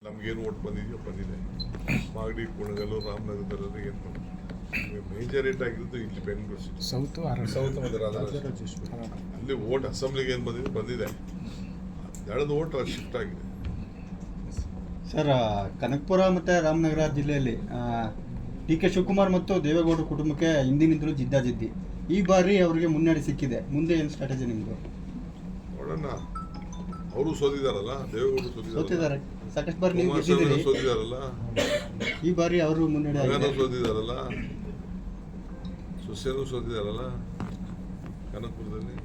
ನಮಗೇನು ಓಟ್ ಬಂದಿದೆ. ಮಾಗಡಿ, ಕುಣಗಲ್ಲು, ರಾಮನಗರದಲ್ಲಿ ಏನು ಬಂದಿದೆ. ಮೇಜರೇಟ್ ಆಗಿರೋದು ಇಲ್ಲಿ ಬೆಂಗಳೂರು ಸಿಟಿ ಸೌತ್ ಮತ್ತು ರಾಜರಾಜೇಶ್ವರಿ. ಅಲ್ಲಿ ಓಟ್ ಅಸೆಂಬ್ಲಿಗೆ ಏನು ಬಂದಿದೆ ದಳದ ಓಟ್ ಶಿಫ್ಟ್ ಆಗಿದೆ. ಸರ್, ಕನಕಪುರ ಮತ್ತು ರಾಮನಗರ ಜಿಲ್ಲೆಯಲ್ಲಿ ಡಿ ಕೆ ಶಿವಕುಮಾರ್ ಮತ್ತು ದೇವೇಗೌಡರ ಕುಟುಂಬಕ್ಕೆ ಹಿಂದಿನಿಂದಲೂ ಜಿದ್ದಾಜಿದ್ದಿ. ಈ ಬಾರಿ ಅವರಿಗೆ ಮುನ್ನಡೆ ಸಿಕ್ಕಿದೆ. ಮುಂದೆ ಏನು ಸ್ಟ್ರಾಟಜಿ ನಿಮ್ಮದು? ನೋಡೋಣ. ಅವರು ಸೋತಿದಾರಲ್ಲ, ದೇವೇಗೌಡರು ಸೋತಿದ್ದಾರೆ. ಸಾಕಷ್ಟು ಬಾರಿ ನೀವು ಗೆದ್ದಿದ್ದೀರಿ. ಕುಮಾರಸ್ವಾಮಿ ಸೋತಿದಾರಲ್ಲ, ಈ ಬಾರಿ ಅವರು ಮುನ್ನಡೆ ಆಗಿದೆ. ಸೋತಿದಾರಲ್ಲ, ಸೊಸೆನೂ ಸೋತಿದಾರಲ್ಲ. ಕನಕಪುರದಲ್ಲಿ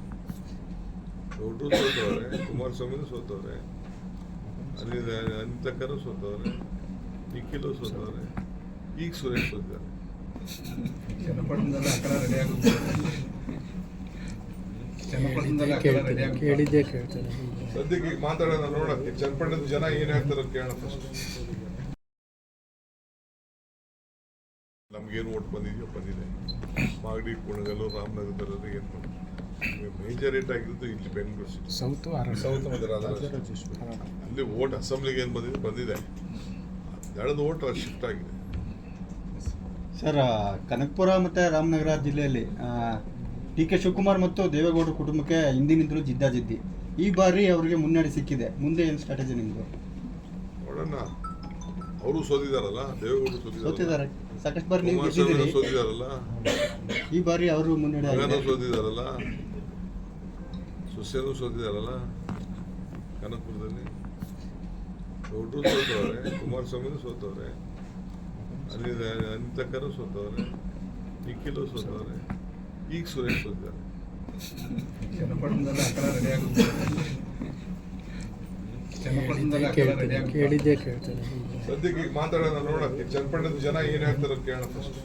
ಗೌಡ್ರು ಸೋತವ್ರೆ, ಕುಮಾರಸ್ವಾಮಿನೂ ಸೋತವ್ರೆ, ಅನಿತಕ್ಕರು ಸೋತವ್ರೆ, ನಿಖಿಲು ಸೋತವ್ರೆ, ಈಗ ಸುರೇಶ್ ಸೋತಿದ್ದಾರೆ. ಕೇಳಿದ್ದೆ ಕೇಳ್ತಾರೆ. ಸದ್ಯಕ್ಕೆ ಈಗ ಮಾತಾಡೋಣ, ನೋಡಕ್ಕೆ ಚನ್ನಪಟ್ಟಣದ ಜನ ಏನ್ ಹೇಳ್ತಾರೋ ಕೇಳೋಣ ಫಸ್ಟ್. ನಮಗೇನು ಓಟ್ ಬಂದಿದೆ. ಮಾಗಡಿ, ಕುಣಗಲ್ಲು, ರಾಮನಗರದಲ್ಲಿ ಏನು ಬಂದಿದೆ. ಮೇಜರೇಟ್ ಆಗಿರೋದು ಇಲ್ಲಿ ಬೆಂಗಳೂರು ಸಿಟಿ ಸೌತ್ ಮತ್ತು ರಾಜರಾಜೇಶ್ವರಿ. ಅಲ್ಲಿ ಓಟ್ ಅಸೆಂಬ್ಲಿಗೆ ಏನು ಬಂದಿದೆ ದಳದ ಓಟ್ ಶಿಫ್ಟ್ ಆಗಿದೆ. ಸರ್, ಕನಕಪುರ ಮತ್ತು ರಾಮನಗರ ಜಿಲ್ಲೆಯಲ್ಲಿ ಡಿ ಕೆ ಶಿವಕುಮಾರ್ ಮತ್ತು ದೇವೇಗೌಡರ ಕುಟುಂಬಕ್ಕೆ ಹಿಂದಿನಿಂದಲೂ ಜಿದ್ದಾಜಿದ್ದಿ. ಈ ಬಾರಿ ಅವರಿಗೆ ಮುನ್ನಡೆ ಸಿಕ್ಕಿದೆ. ಮುಂದೆ ಏನು ಸ್ಟ್ರಾಟಜಿ ನಿಮ್ಮದು? ನೋಡೋಣ. ಅವರು ಸೋತಿದಾರಲ್ಲ, ದೇವೇಗೌಡರು ಸೋತಿದ್ದಾರೆ. ಸಾಕಷ್ಟು ಬಾರಿ ನೀವು ಗೆದ್ದಿದ್ದೀರಿ. ಸೋತಿದಾರಲ್ಲ, ಈ ಬಾರಿ ಅವರು ಮುನ್ನಡೆ ಆಗಿದೆ. ಸೋತಿದಾರಲ್ಲ, ಸೊಸೆನೂ ಸೋತಿದಾರಲ್ಲ. ಕನಕಪುರದಲ್ಲಿ ಗೌಡ್ರು ಸೋತವ್ರೆ, ಕುಮಾರಸ್ವಾಮಿನೂ ಸೋತವ್ರೆ, ಅನಿತಕ್ಕರು ಸೋತವ್ರೆ, ನಿಖಿಲು ಸೋತವ್ರೆ, ಈಗ ಸುರೇಶ್ ಸೋತಿದ್ದಾರೆ. ಕೇಳಿದ್ದೆ ಕೇಳ್ತಾರೆ. ಸದ್ಯಕ್ಕೆ ಈಗ ಮಾತಾಡೋಣ, ನೋಡಕ್ಕೆ ಚನ್ನಪಟ್ಟಣದ ಜನ ಏನ್ ಹೇಳ್ತಾರೋ ಕೇಳೋಣ ಫಸ್ಟ್.